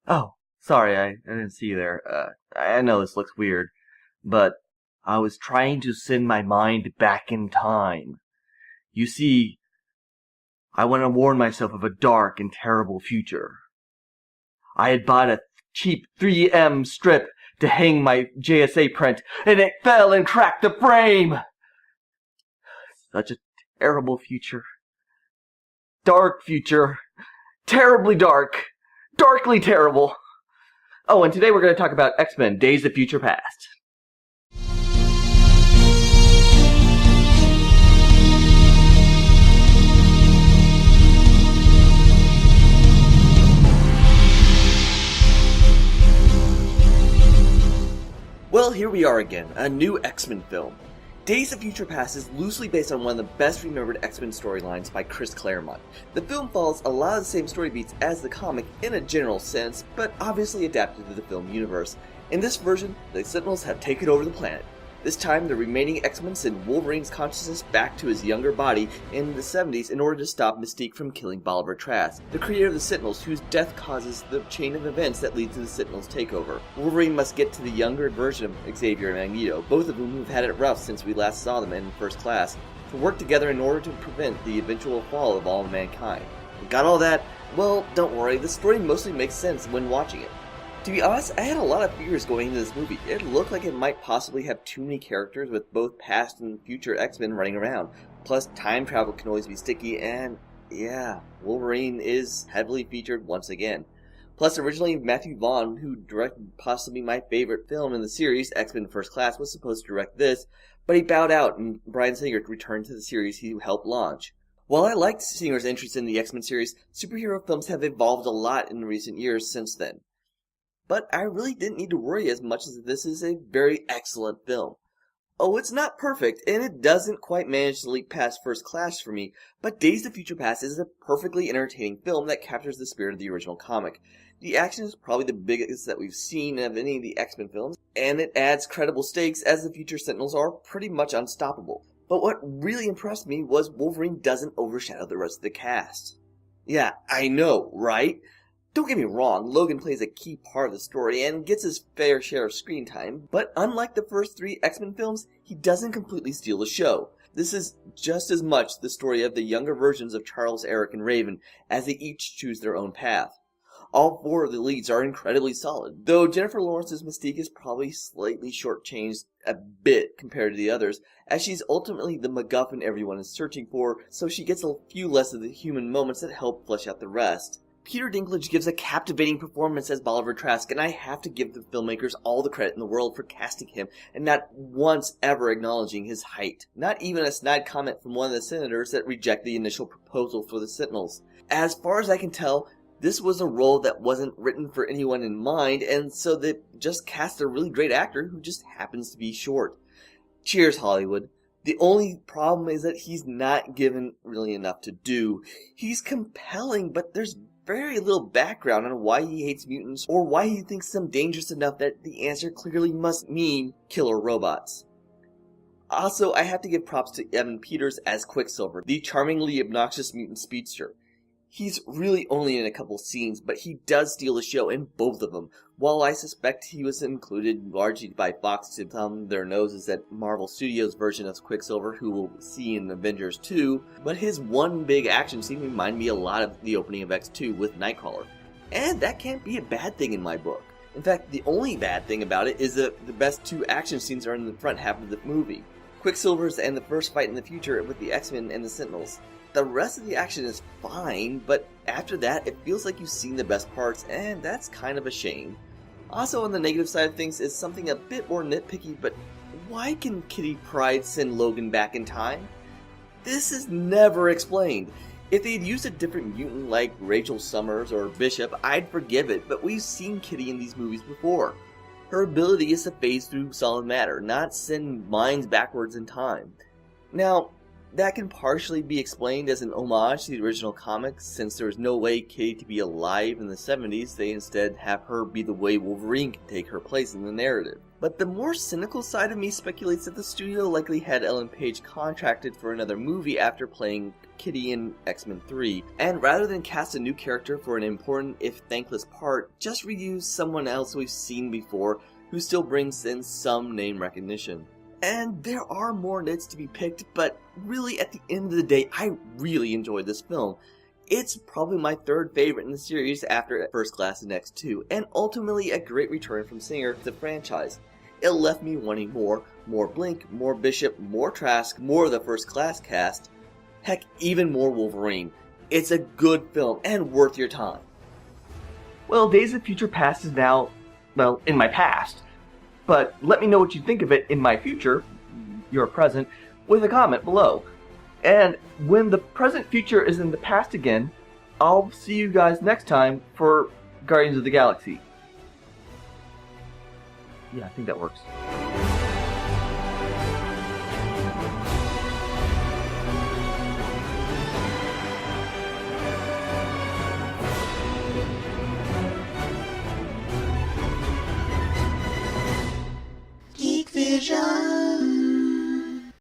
Oh, sorry, I didn't see you there. I know this looks weird, but I was trying to send my mind back in time. You see, I want to warn myself of a dark and terrible future. I had bought a cheap 3M strip to hang my JSA print, and it fell and cracked the frame! Such a terrible future. Dark future. Terribly dark. Darkly terrible. Oh, and today we're going to talk about X-Men Days of Future Past. Well, here we are again, a new X-Men film. Days of Future Past is loosely based on one of the best remembered X-Men storylines by Chris Claremont. The film follows a lot of the same story beats as the comic in a general sense, but obviously adapted to the film universe. In this version, the Sentinels have taken over the planet. This time, the remaining X-Men send Wolverine's consciousness back to his younger body in the 70s in order to stop Mystique from killing Bolivar Trask, the creator of the Sentinels, whose death causes the chain of events that lead to the Sentinels' takeover. Wolverine must get to the younger version of Xavier and Magneto, both of whom have had it rough since we last saw them in First Class, to work together in order to prevent the eventual fall of all mankind. Got all that? Well, don't worry, the story mostly makes sense when watching it. To be honest, I had a lot of fears going into this movie. It looked like it might possibly have too many characters with both past and future X-Men running around. Plus, time travel can always be sticky, and yeah, Wolverine is heavily featured once again. Plus, originally Matthew Vaughn, who directed possibly my favorite film in the series, X-Men First Class, was supposed to direct this, but he bowed out and Bryan Singer returned to the series he helped launch. While I liked Singer's interest in the X-Men series, superhero films have evolved a lot in recent years since then. But I really didn't need to worry as much as this is a very excellent film. Oh, it's not perfect, and it doesn't quite manage to leap past First Class for me, but Days of Future Past is a perfectly entertaining film that captures the spirit of the original comic. The action is probably the biggest that we've seen of any of the X-Men films, and it adds credible stakes as the future Sentinels are pretty much unstoppable. But what really impressed me was Wolverine doesn't overshadow the rest of the cast. Yeah, I know, right? Don't get me wrong, Logan plays a key part of the story and gets his fair share of screen time, but unlike the first three X-Men films, he doesn't completely steal the show. This is just as much the story of the younger versions of Charles, Eric, and Raven, as they each choose their own path. All four of the leads are incredibly solid, though Jennifer Lawrence's Mystique is probably slightly shortchanged a bit compared to the others, as she's ultimately the MacGuffin everyone is searching for, so she gets a few less of the human moments that help flesh out the rest. Peter Dinklage gives a captivating performance as Bolivar Trask, and I have to give the filmmakers all the credit in the world for casting him and not once ever acknowledging his height. Not even a snide comment from one of the senators that rejected the initial proposal for the Sentinels. As far as I can tell, this was a role that wasn't written for anyone in mind, and so they just cast a really great actor who just happens to be short. Cheers, Hollywood. The only problem is that he's not given really enough to do. He's compelling, but there's very little background on why he hates mutants or why he thinks them dangerous enough that the answer clearly must mean killer robots. Also, I have to give props to Evan Peters as Quicksilver, the charmingly obnoxious mutant speedster. He's really only in a couple scenes, but he does steal the show in both of them. While I suspect he was included largely by Fox to thumb their noses at Marvel Studios' version of Quicksilver, who we'll see in Avengers 2, but his one big action scene reminded me a lot of the opening of X2 with Nightcrawler. And that can't be a bad thing in my book. In fact, the only bad thing about it is that the best two action scenes are in the front half of the movie. Quicksilver's and the first fight in the future with the X-Men and the Sentinels. The rest of the action is fine, but after that, it feels like you've seen the best parts, and that's kind of a shame. Also, on the negative side of things is something a bit more nitpicky, but why can Kitty Pryde send Logan back in time? This is never explained. If they'd used a different mutant like Rachel Summers or Bishop, I'd forgive it, but we've seen Kitty in these movies before. Her ability is to phase through solid matter, not send minds backwards in time. Now, that can partially be explained as an homage to the original comics. Since there was no way Kitty to be alive in the 70s, they instead have her be the way Wolverine can take her place in the narrative. But the more cynical side of me speculates that the studio likely had Ellen Page contracted for another movie after playing Kitty in X-Men 3, and rather than cast a new character for an important, if thankless part, just reuse someone else we've seen before who still brings in some name recognition. And there are more nits to be picked, but really at the end of the day, I really enjoyed this film. It's probably my third favorite in the series after First Class and X2, and ultimately a great return from Singer to the franchise. It left me wanting more Blink, more Bishop, more Trask, more of the First Class cast, heck, even more Wolverine. It's a good film and worth your time. Well, Days of Future Past is now, well, in my past. But let me know what you think of it in my future, your present, with a comment below. And when the present future is in the past again, I'll see you guys next time for Guardians of the Galaxy. Yeah, I think that works. Vision.